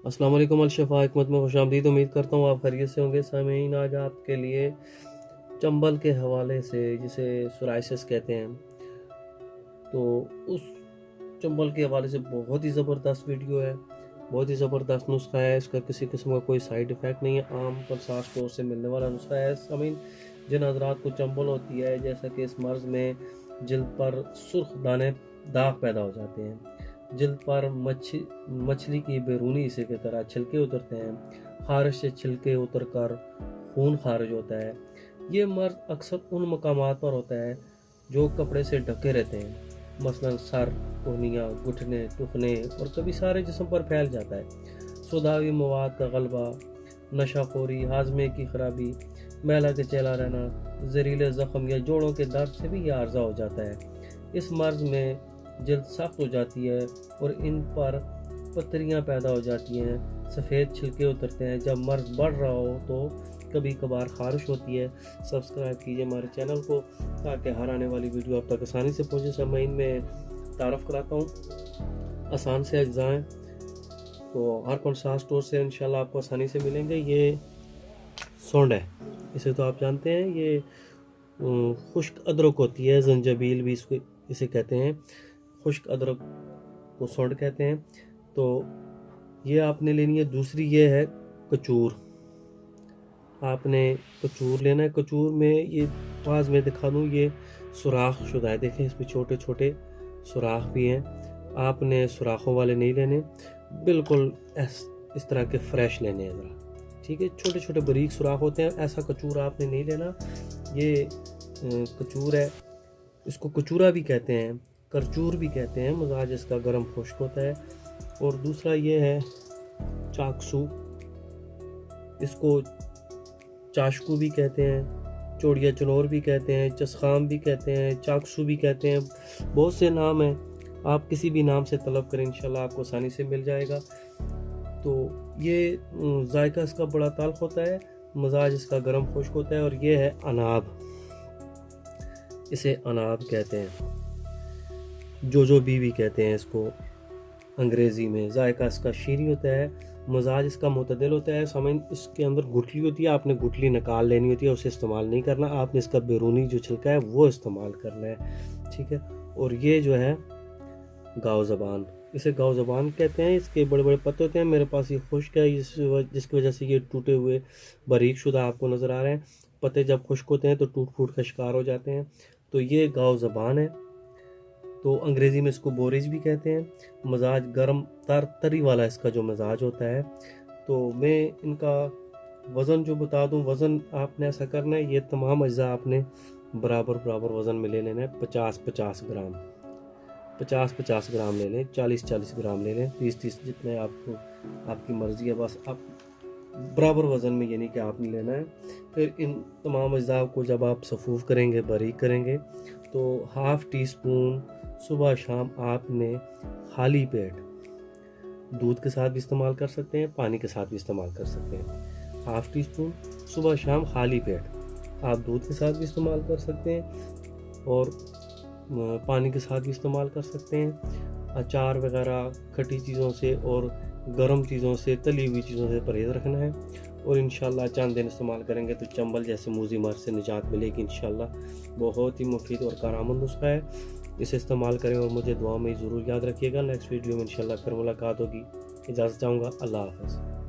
अस्सलाम वालेकुम, अलशफ़ा हिकमत में खुशामदीद। उम्मीद करता हूँ आप खैरियत से होंगे। सामीन, आज आपके लिए चंबल के हवाले से, जिसे सोराइसिस कहते हैं, तो उस चंबल के हवाले से बहुत ही ज़बरदस्त वीडियो है, बहुत ही ज़बरदस्त नुस्खा है। इसका किसी किस्म का कोई साइड इफ़ेक्ट नहीं है, आम प्रसाद स्टोर से मिलने वाला नुस्खा है। सामीन, जिन हज़रात को चंबल होती है, जैसा कि इस मर्ज़ में जिल्द पर सुर्ख दाने दाग पैदा हो जाते हैं, जिल्द पर मछली की बैरूनी हिस्से की तरह छिलके उतरते हैं, खारिश से छिलके उतर कर खून खारिज होता है। ये मर्ज अक्सर उन मकामात पर होता है जो कपड़े से ढके रहते हैं, मसलन सर, कोहनियाँ, घुटने, टुकने और कभी सारे जिस्म पर फैल जाता है। सुधावी मवाद का गलबा, नशाखोरी, हाजमे की खराबी, मैला के चला रहना, जहरीले ज़ख्म या जोड़ों के दर्द से भी यह आर्जा हो जाता है। इस मर्ज में जल्द सख्त हो जाती है और इन पर पत्रियां पैदा हो जाती हैं, सफ़ेद छिलके उतरते हैं। जब मर्ज बढ़ रहा हो तो कभी कभार खारिश होती है। सब्सक्राइब कीजिए हमारे चैनल को ताकि हर आने वाली वीडियो आप तक आसानी से पहुँचे। सामीन में तारफ़ कराता हूँ, आसान से अज्जाएँ तो हर प्रसाद स्टोर से इंशाल्लाह आपको आसानी से मिलेंगे। ये सौंड है, इसे तो आप जानते हैं। ये खुश्क अदरक होती है, जंजाबील भी इसको इसे कहते हैं, खुश्क अदरक को सौंड कहते हैं। तो ये आपने लेनी है। दूसरी ये है कचूर, आपने कचूर लेना है। कचूर में ये पास में दिखा दूँ, ये सुराख शुदा है, देखें इसमें छोटे छोटे सुराख भी हैं। आपने सुराखों वाले नहीं लेने, बिल्कुल इस तरह के फ्रेश लेने हैं ज़रा, ठीक है। छोटे छोटे बारीक सुराख होते हैं, ऐसा कचूर आपने नहीं लेना। ये कचूर है, इसको कचूरा भी कहते हैं, करचूर भी कहते हैं, मिजाज इसका गर्म खुश्क होता है। और दूसरा ये है चाकसू, इसको चाशकू भी कहते हैं, चोड़िया चनोर भी कहते हैं, चसखाम भी कहते हैं, चाकसू भी कहते हैं, बहुत से नाम हैं। आप किसी भी नाम से तलब करें, इंशाल्लाह आपको आसानी से मिल जाएगा। तो ये जायका इसका बड़ा ताल्ख होता है, मिजाज इसका गर्म खुश्क होता है। और ये है अनाब, इसे अनाब कहते हैं, जोजो भी कहते हैं इसको अंग्रेज़ी में। जायका इसका शीरी होता है, मजाज इसका मुतदिल होता है। सामीन, इसके अंदर गुठली होती है, आपने गुठली निकाल लेनी होती है, उसे इस्तेमाल नहीं करना, आपने इसका बैरूनी जो छिलका है वो इस्तेमाल करना है, ठीक है। और ये जो है गाव ज़बान, इसे गाव ज़बान कहते हैं। इसके बड़े बड़े पत्ते होते हैं, मेरे पास ये खुश्क है, जिसकी वजह से ये टूटे हुए बारीक शुदा आपको नज़र आ रहे हैं। पत्ते जब खुश्क होते हैं तो टूट फूट का शिकार हो जाते हैं। तो ये गाव ज़बान है, तो अंग्रेज़ी में इसको बोरिज भी कहते हैं। मजाज गर्म तरी वाला इसका जो मजाज होता है। तो मैं इनका वज़न जो बता दूं, वज़न आपने ऐसा करना है, ये तमाम अज्जा आपने बराबर वज़न में ले लेना है। 50-50 ग्राम, 50-50 ग्राम ले लें, 40-40 ग्राम ले लें, 30-30, जितने आपको आपकी मर्ज़ी है, बस आप बराबर वज़न में, यानी कि आपने लेना है। फिर इन तमाम अज्जा को जब आप सफ़ूफ़ करेंगे, बारीक करेंगे, तो हाफ़ टी स्पून सुबह शाम आपने खाली पेट, दूध के साथ भी इस्तेमाल कर सकते हैं, पानी के साथ भी इस्तेमाल कर सकते हैं। हाफ़ टी स्पून सुबह शाम खाली पेट, आप दूध के साथ भी इस्तेमाल कर सकते हैं और पानी के साथ भी इस्तेमाल कर सकते हैं। अचार वगैरह खट्टी चीज़ों से और गर्म चीज़ों से, तली हुई चीज़ों से परहेज़ रखना है। और इंशाल्लाह चंद दिन इस्तेमाल करेंगे तो चंबल जैसे मूजी मर्ज से निजात मिलेगी इंशाल्लाह। बहुत ही मुफीद और कारआमद नुस्खा है, इसे इस्तेमाल करें और मुझे दुआ में ज़रूर याद रखिएगा। नेक्स्ट वीडियो में इंशाल्लाह फिर मुलाकात होगी। इजाज़त चाहूँगा, अल्लाह हाफ़िज़।